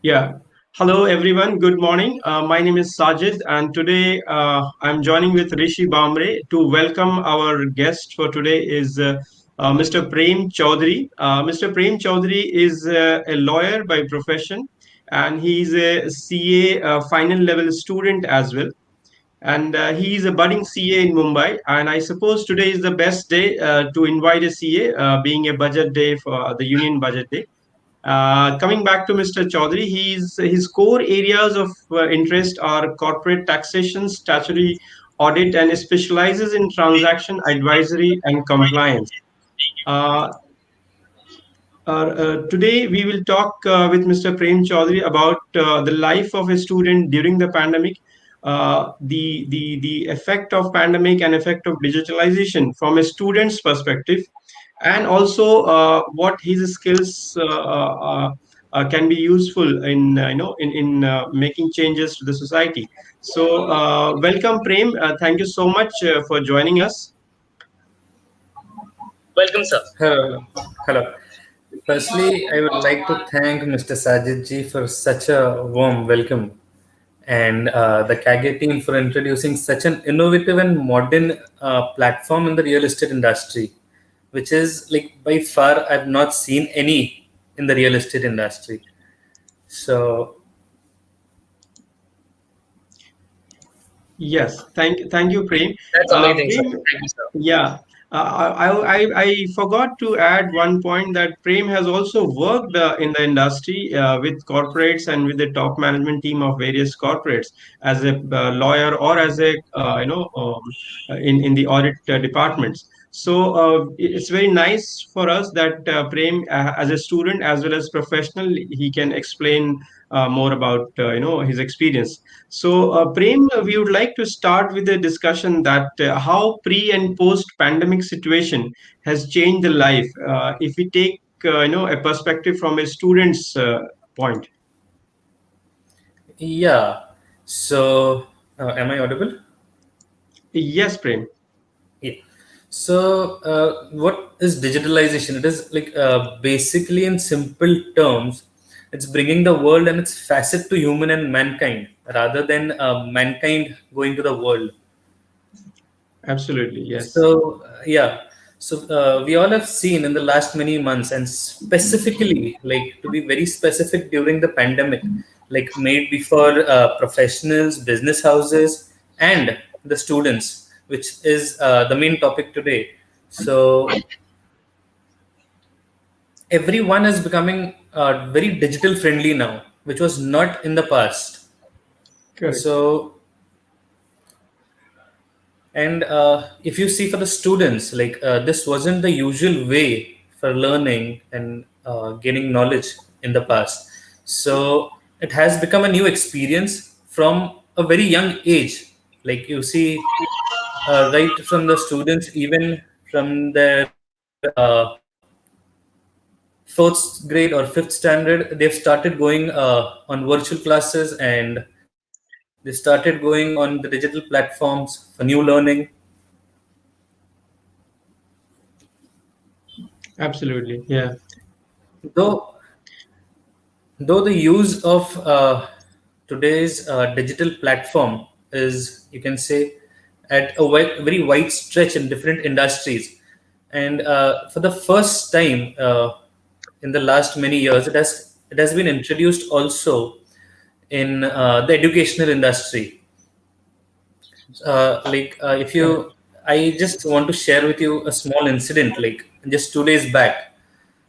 Yeah. Hello, everyone. Good morning. My name is Sajid, and today I'm joining with Rishi Bamre to welcome our guest for today is Mr. Prem Chaudhary. Mr. Prem Chaudhary is a lawyer by profession, and he's a CA final level student as well. And he is a budding CA in Mumbai. And I suppose today is the best day to invite a CA, being a budget day for the Union Budget Day. Coming back to Mr. Chaudhary, his core areas of interest are corporate taxation, statutory audit, and specializes in transaction advisory and compliance. Uh, Today, we will talk with Mr. Prem Chaudhary about the life of a student during the pandemic, the effect of pandemic and effect of digitalization from a student's perspective, and also what his skills can be useful in making changes to the society. So, welcome, Prem. Thank you so much for joining us. Welcome, sir. Hello. Hello. Firstly, I would like to thank Mr. Sajid ji for such a warm welcome and the Kagaay team for introducing such an innovative and modern platform in the real estate industry, which is like by far I've not seen any in the real estate industry. So, Yes, thank you, Prem. That's amazing, sir. Prem, Thank you, sir. yeah, I forgot to add one point that Prem has also worked in the industry with corporates and with the top management team of various corporates as a lawyer or as a in the audit departments. So it's very nice for us that Prem, as a student as well as professional, he can explain more about his experience. So, Prem, we would like to start with a discussion that how pre and post pandemic situation has changed the life. If we take a perspective from a student's point. yeah. So, am I audible? Yes, Prem. Yeah. So, what is digitalization? It is like basically, in simple terms, it's bringing the world and its facet to human and mankind rather than mankind going to the world. Absolutely. Yes. So, yeah. So, we all have seen in the last many months, and specifically, like to be very specific, during the pandemic, like made before professionals, business houses, and the students, which is the main topic today. So, everyone is becoming very digital friendly now, which was not in the past. Correct. So, and if you see for the students, like this wasn't the usual way for learning and gaining knowledge in the past. So it has become a new experience from a very young age. Like you see, right from the students, even from their fourth grade or fifth standard, they've started going on virtual classes and they started going on the digital platforms for new learning. Absolutely. Yeah. Though though the use of today's digital platform is, you can say, at a very wide stretch in different industries, and for the first time in the last many years, it has been introduced also in the educational industry. If Correct. you, I just want to share with you a small incident. Like just 2 days back,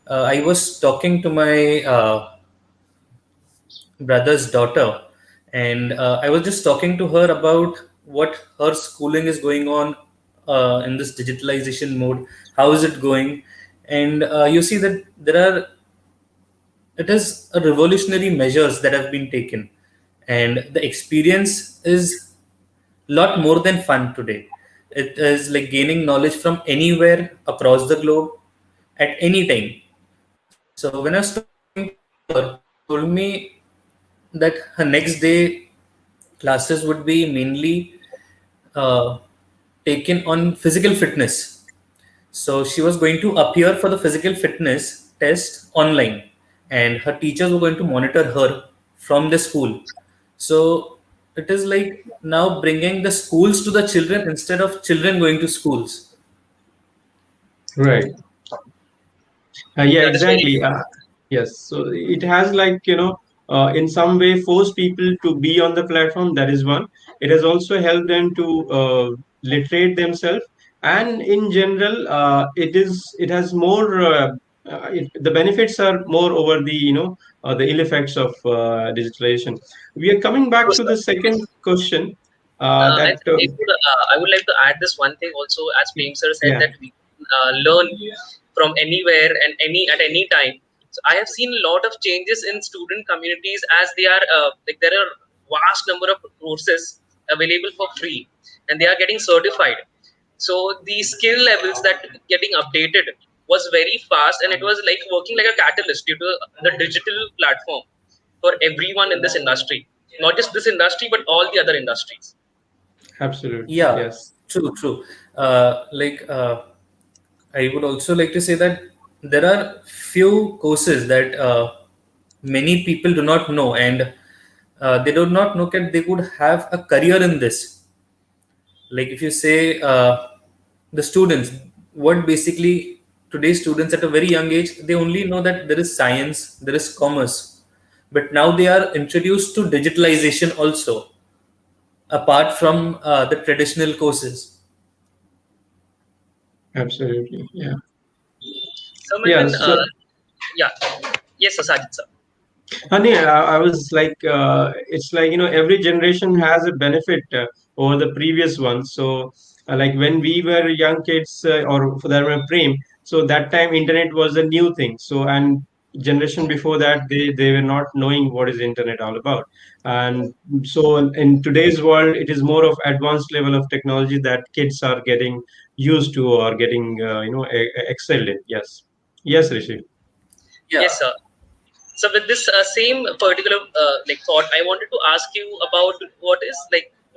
I was talking to my brother's daughter, and I was just talking to her about what her schooling is going on in this digitalization mode. How is it going? And you see that it is a revolutionary measures that have been taken, and the experience is lot more than fun today. It is like gaining knowledge from anywhere across the globe at any time. So when I was talking to her, she told me that her next day classes would be mainly uh, taken on physical fitness. So she was going to appear for the physical fitness test online, and her teachers were going to monitor her from the school. So it is like now bringing the schools to the children instead of children going to schools. Right. Yeah, That is very exactly. true. Yes. So it has, like, in some way forced people to be on the platform. That is one. It has also helped them to literate themselves, and in general, it has more. The benefits are more over the the ill effects of digitalization. We are coming So, back to sir, the second question. I That think I would like to add this one thing also, as Prem sir said Yeah, that we learn from anywhere and any time. So I have seen a lot of changes in student communities as they are like there are vast number of courses available for free, and they are getting certified. So the skill levels that getting updated was very fast, and it was like working like a catalyst due to the digital platform for everyone in this industry, not just this industry but all the other industries. absolutely. Yeah, Yes. true, true. I would also like to say that there are few courses that many people do not know, and they do not know that they could have a career in this. Like if you say the students, what basically today's students at a very young age, they only know that there is science, there is commerce, but now they are introduced to digitalization also, apart from the traditional courses. Absolutely. Yeah. Some Yeah. even So. yeah, yes, sir, Sajid sir. Honey, I was like, it's like, every generation has a benefit over the previous one. So, like when we were young kids, or for that matter, Prem, so that time internet was a new thing. So, and generation before that, they were not knowing what is internet all about. And so, in today's world, it is more of advanced level of technology that kids are getting used to or getting, excelled in. Yes. Yes, Rishi. Yeah. Yes, sir. So with this same particular like thought, I wanted to ask you about what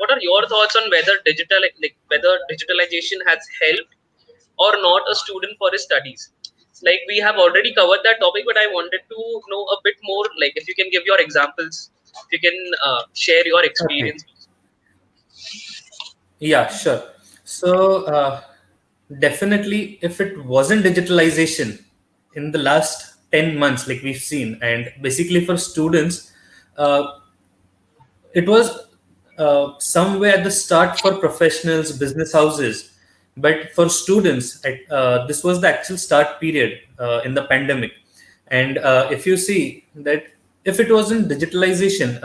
are your thoughts on whether whether digitalization has helped or not a student for his studies. Like we have already covered that topic, but I wanted to know a bit more. Like if you can give your examples, if you can share your Okay. experience. Yeah, sure. So, definitely, if it wasn't digitalization in the last 10 months, like we've seen, and basically for students, uh, it was somewhere at the start for professionals, business houses, but for students, this was the actual start period in the pandemic. And if you see that if it wasn't digitalization,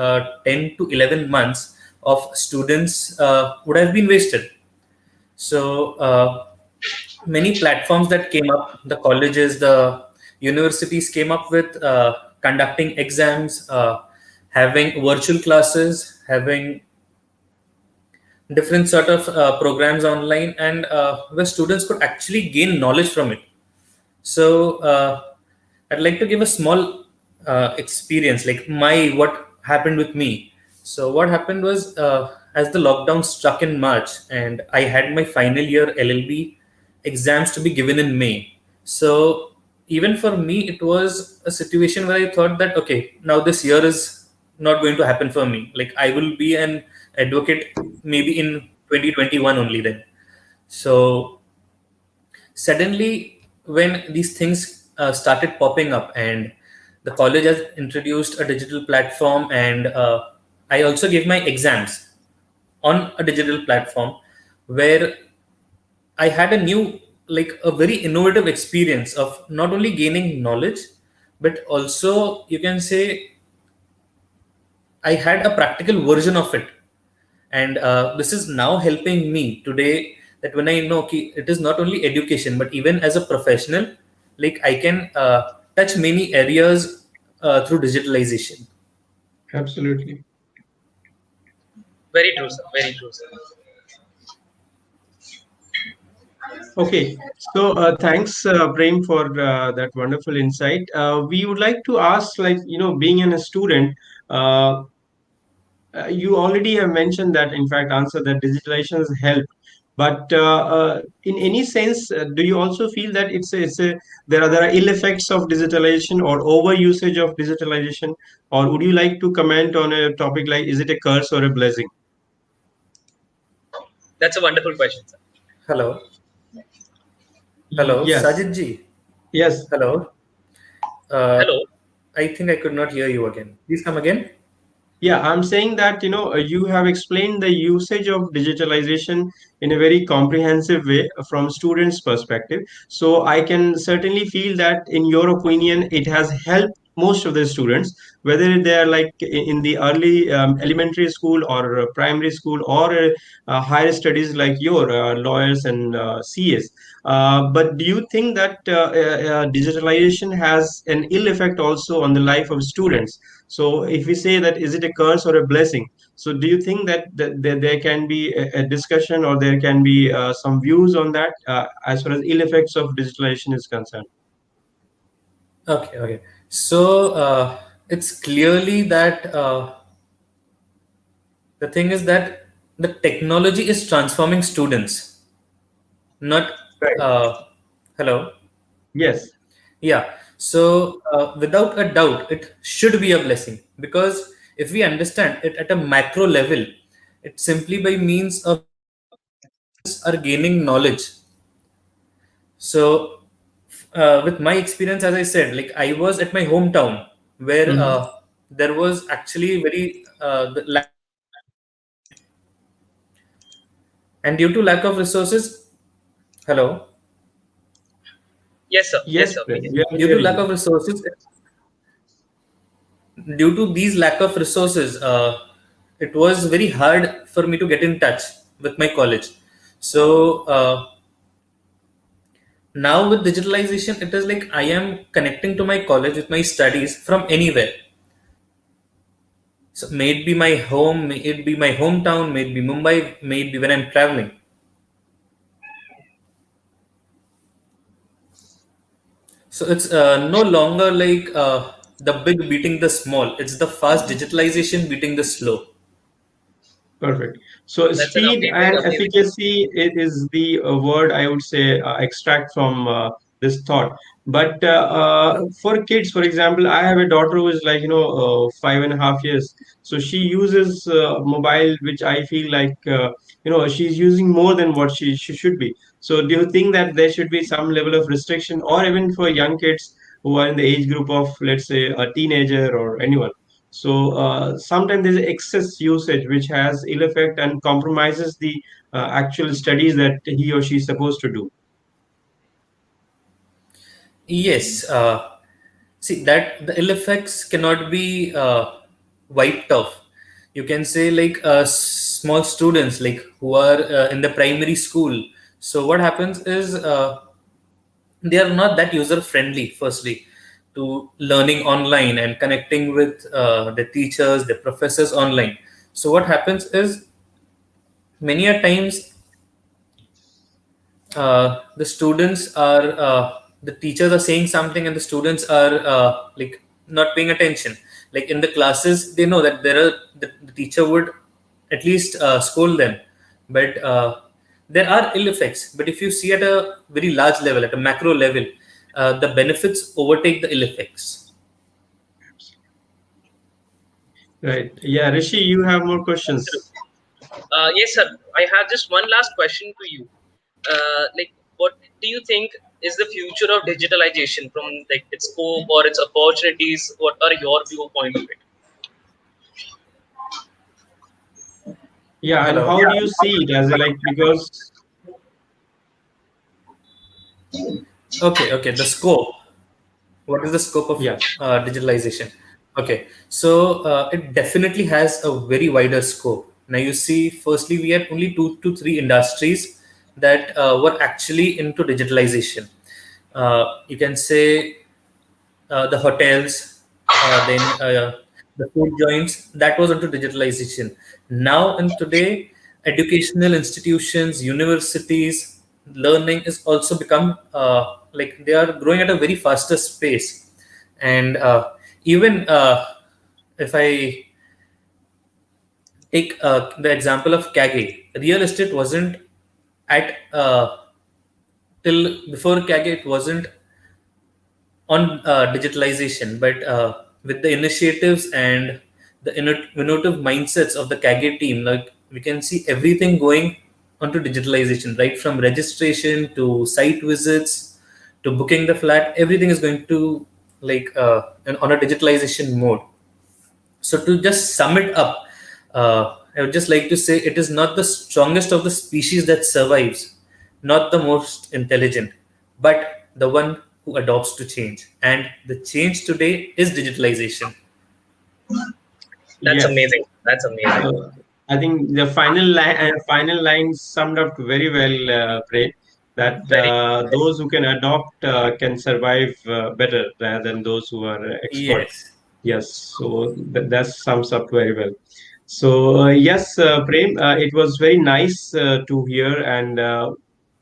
10 to 11 months of students would have been wasted. So many platforms that came up, the colleges, the universities came up with conducting exams, having virtual classes, having different sort of programs online, and where students could actually gain knowledge from it. So I'd like to give a small experience, like my what happened with me. So what happened was as the lockdown struck in March, and I had my final year LLB exams to be given in May. So even for me, it was a situation where I thought that okay, now this year is not going to happen for me. Like I will be an advocate maybe in 2021 only then. So suddenly when these things started popping up, and the college has introduced a digital platform, and I also gave my exams on a digital platform where I had a new, like a very innovative experience of not only gaining knowledge, but also you can say I had a practical version of it. And this is now helping me today, that when I know it is not only education, but even as a professional, like I can touch many areas through digitalization. Absolutely. Very true, sir. Very true, sir. Okay, so thanks, Prem, for that wonderful insight. We would like to ask, like, being a student, uh, you already have mentioned that, in fact, answer that digitalization has helped. But in any sense, do you also feel that there are ill effects of digitalization or over usage of digitalization, or would you like to comment on a topic like is it a curse or a blessing? That's a wonderful question, sir. Hello, hello, Yes, Sajid ji. yes. Hello. Uh, Hello. I think I could not hear you again. Please come again. Yeah, I'm saying that, you have explained the usage of digitalization in a very comprehensive way from students' perspective. So I can certainly feel that, in your opinion, it has helped most of the students, whether they are like in the early elementary school or primary school or higher studies like your lawyers and CAs. But do you think that digitalization has an ill effect also on the life of students? So if we say that is it a curse or a blessing? So do you think that there can be a discussion, or there can be some views on that as far as ill effects of digitalization is concerned? Okay, okay. So it's clearly that the thing is that the technology is transforming students, not. Right. Hello. Yes. Yeah. So without a doubt, it should be a blessing, because if we understand it at a macro level, it simply by means of are gaining knowledge. So, with my experience, as I said, like I was at my hometown where Hmm. there was actually very the lack, and due to lack of resources, hello, Yes, sir. Yes, Yes, sir. We Prem, can. we are due to hearing lack you. of resources, due to these lack of resources, it was very hard for me to get in touch with my college. So now with digitalization, it is like I am connecting to my college with my studies from anywhere. So may it be my home, may it be my hometown, may it be Mumbai, may it be when I'm traveling. So it's no longer like the big beating the small. It's the fast digitalization beating the slow. Perfect. So That's an speed amazing, and amazing. efficacy is the word I would say extract from this thought. But for kids, for example, I have a daughter who is like 5.5 years. So she uses mobile, which I feel like she's using more than what she should be. So do you think that there should be some level of restriction, or even for young kids who are in the age group of, let's say, a teenager or anyone? So sometimes there's excess usage which has ill effect and compromises the actual studies that he or she is supposed to do. Yes. See that the ill effects cannot be wiped off. You can say like small students like who are in the primary school. So what happens is they are not that user friendly. Firstly, to learning online and connecting with the teachers, the professors online. So what happens is many a times the students are the teachers are saying something and the students are like not paying attention. Like in the classes they know that the teacher would at least scold them, but there are ill effects. But if you see at a very large level, at a macro level, the benefits overtake the ill effects. Right. Yeah, Rishi, you have more questions. Absolutely. Yes, sir. I have just one last question to you. Like, what do you think is the future of digitalization, from like its scope or its opportunities? What are your viewpoint of it? Yeah, and Hello. how do you see it as a, like, because Okay, okay. The scope. What is the scope of yeah. digitalization? Okay, so it definitely has a very wider scope. Now you see, firstly, we had only 2 to 3 industries that were actually into digitalization. You can say the hotels, then the food joints, that was into digitalization. Now and today, educational institutions, universities, learning is also become like they are growing at a very faster pace. And even if I take the example of Kagaay, real estate wasn't at till before Kagaay, it wasn't on digitalization, but with the initiatives and the innovative mindsets of the Kage team, like we can see everything going onto digitalization, right from registration to site visits to booking the flat, everything is going to on a digitalization mode. So to just sum it up, I would just like to say it is not the strongest of the species that survives, not the most intelligent, but the one who adopts to change. And the change today is digitalization. That's Yes. amazing. That's amazing. So I think the final line summed up very well, Prem, that Very those who can adopt can survive better rather than those who are expert. Yes. Yes, so that sums up very well. So yes, Prem, it was very nice to hear, and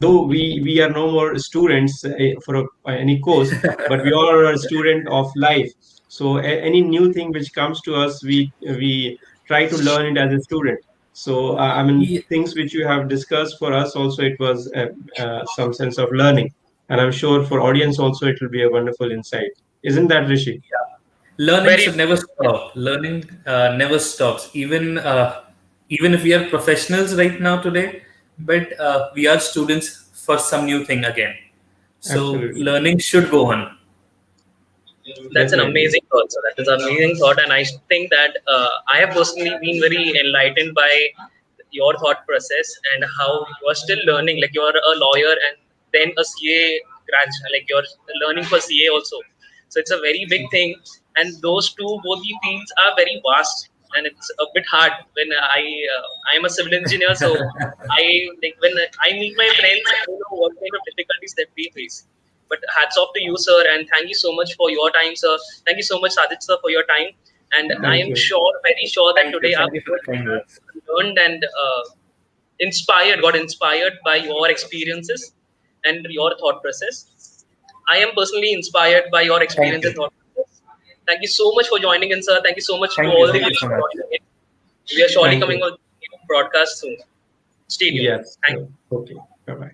though we are no more students for any course, but we are a student of life. So any new thing which comes to us, we try to learn it as a student. So I mean, Ye- things which you have discussed for us also, it was some sense of learning, and I'm sure for audience also it will be a wonderful insight. Isn't that, Rishi? Learning very should never stop. Learning never stops. Even if we are professionals right now today, but we are students for some new thing again. So Absolutely, learning should go on. That's an definitely. amazing thought. So that is an amazing thought, and I think that I have personally been very enlightened by your thought process and how you are still learning. Like you are a lawyer and then a CA graduate, like you're learning for CA also. So it's a very big thing, and those two both the fields are very vast, and it's a bit hard when I am a civil engineer, so I like when I meet my friends, I know what kind of difficulties that we face. But hats off to you, sir, and thank you so much for your time, sir. Thank you so much, Sajid, sir, for your time. And I Thank am you. sure, very sure that Thank you. today our Thank you for viewers the kind words. learned and got inspired by your experiences and your thought process. I am personally inspired by your Thank experience and you. thought process. Thank you so much for joining in, sir. Thank you so much to Thank you. all the Thank you viewers so for much. joining in. We are surely Thank coming you. on broadcast soon. Stay tuned. Yes. Thank you. Okay. Bye bye.